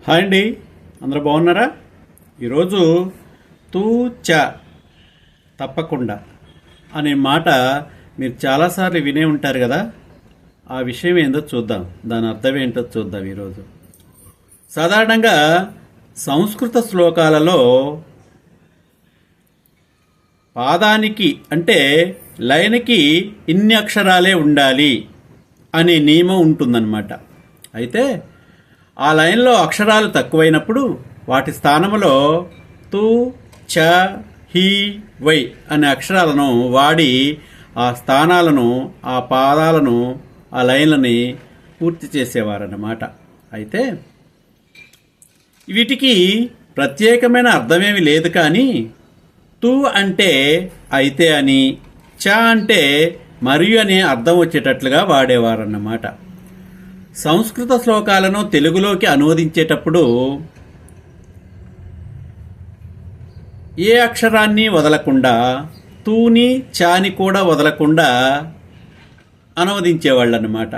Hi అండి, అందరూ బాగున్నారా? ఈరోజు తూచ తప్పకుండా అనే మాట మీరు చాలాసార్లు వినే ఉంటారు కదా. ఆ విషయం ఏందో చూద్దాం, దాని అర్థం ఏంటో చూద్దాం. ఈరోజు సాధారణంగా సంస్కృత శ్లోకాలలో పాదానికి అంటే లైన్కి ఇన్ని అక్షరాలే ఉండాలి అనే నియమం ఉంటుందన్నమాట. అయితే ఆ లైన్లో అక్షరాలు తక్కువైనప్పుడు వాటి స్థానంలో తు, చ, హి, వై అనే అక్షరాలను వాడి ఆ స్థానాలను, ఆ పాదాలను, ఆ లైన్లని పూర్తి చేసేవారన్నమాట. అయితే వీటికి ప్రత్యేకమైన అర్థమేమి లేదు, కానీ తు అంటే అయితే అని, చ అంటే మరియు అనే అర్థం వచ్చేటట్లుగా వాడేవారన్నమాట. సంస్కృత శ్లోకాలను తెలుగులోకి అనువదించేటప్పుడు ఏ అక్షరాన్ని వదలకుండా, తూని చాని కూడా వదలకుండా అనువదించేవాళ్ళు అన్నమాట.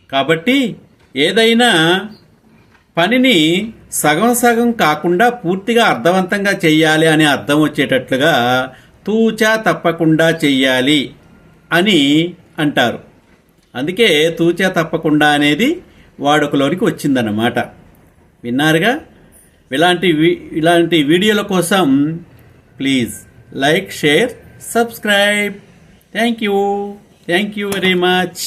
కాబట్టి ఏదైనా పనిని సగం సగం కాకుండా పూర్తిగా అర్థవంతంగా చెయ్యాలి అనే అర్థం వచ్చేటట్లుగా తూచా తప్పకుండా చెయ్యాలి అని అంటారు. అందుకే తూచా తప్పకుండా అనేది వాడుకలోనికి వచ్చిందన్నమాట. విన్నారుగా? ఇలాంటి వీడియోల కోసం please like, share, subscribe. Thank you very much.